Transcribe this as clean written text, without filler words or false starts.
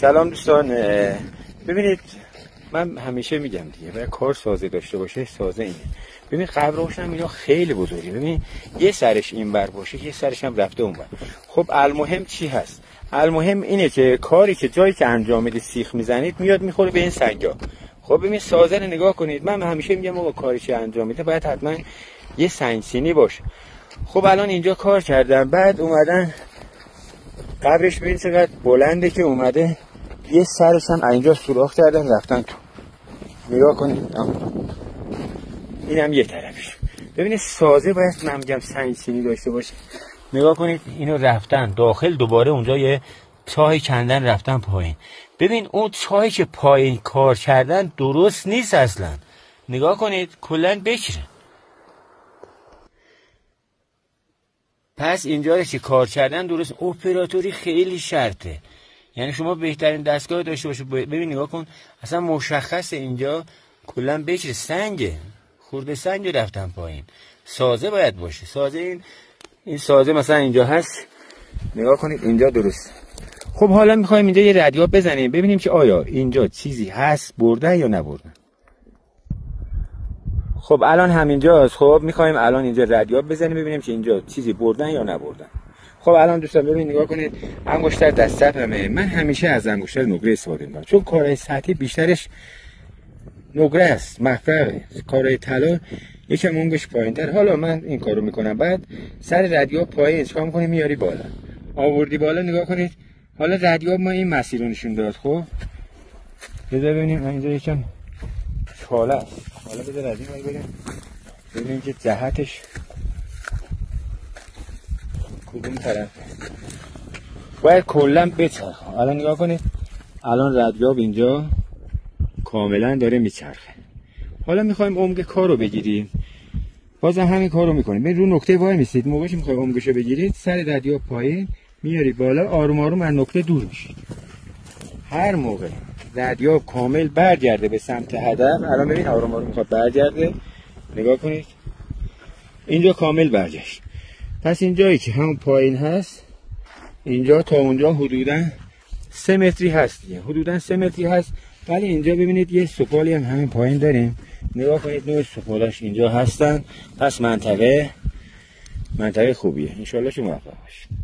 سلام دوستان. ببینید من همیشه میگم دیگه باید کار سازه داشته باشه. سازه اینه. ببین قبر روشن اینا خیلی بزرگه. ببین یه سرش اینور باشه، یه سرش هم رفته اونور. خب المهم چی هست؟ المهم اینه که کاری که جایی که انجام میدید سیخ میزنید میاد میخوره به این سنگا. خب ببین سازه رو نگاه کنید. من همیشه میگم آقا کاری که انجام میده باید حتما یه سنگ سینی باشه. خب الان اینجا کار کردم، بعد اومدن قبرش ببین چقدر بلنده که اومده یه سرش هم اینجا سوراخ کردن رفتن تو. نگاه کنید اینم یه طرفش. ببینید سازه باید من میگم سنگ سینی داشته باشه. نگاه کنید اینو رفتن داخل، دوباره اونجا یه چاه کندن رفتن پایین. ببین اون چاهی که پایین کار کردن درست نیست اصلا. نگاه کنید کلن بکره. پس اینجا رو که کار کردن درست، اپراتوری خیلی شرطه. یعنی شما بهترین دستگاه داشته باشه. ببین نگاه کن اصلا مشخصه اینجا کلا بکره، سنگه، خورده سنگ رفتن پایین. سازه باید باشه. سازه این سازه مثلا اینجا هست، نگاه کنید اینجا درست. خب حالا میخوایم اینجا یه ردیاب بزنیم ببینیم که آیا اینجا چیزی هست بردن یا نبردن. خب الان همینجاست. خب میخوایم الان اینجا ردیاب بزنیم ببینیم که اینجا چیزی بردن یا نبردن. خب الان دوستان ببین نگاه کنید انگشتر دست چپمه. من همیشه از انگشتر نقره استفاده میکنم چون کارهای سطحی بیشترش نقره است، مفرغه. کارهای طلا یکم اونگش پایینتر. حالا من این کارو میکنم. بعد سر ردیاب پایین چیکار میکنی؟ میاری بالا، آوردی بالا. نگاه کنید حالا ردیاب ما این مسیر رو نشون داد. خب بذار ببینیم اینجا یکم چاله است. حالا بذار از این ور بریم ببینیم که جهتش کدوم طرف. باید کلا بچرخه. الان نگاه کنید الان ردیاب اینجا کاملا داره میچرخه. حالا میخوایم عمق کار رو بگیریم. بازم همین کار رو میکنیم. ببین رو نقطه وای میسید. موقعی که میخواید عمقش رو بگیرید سر ردیاب پایین میاری بالا، آروم آروم از نقطه دور میشید. هر موقع ردیاب کامل برگرده به سمت هدف، الان ببین آروم آروم میخواد برگرده. نگاه کنید اینجا کامل برگشت. پس اینجایی که همون پایین هست اینجا تا اونجا حدوداً 3 متری هست دیگه. حدوداً 3 متری هست. ولی اینجا ببینید یه سفالی هم همین پایین داریم. نگاه کنید نوع سفالاش اینجا هستن. پس منطقه خوبیه. ان شاءالله شما موفق باشید.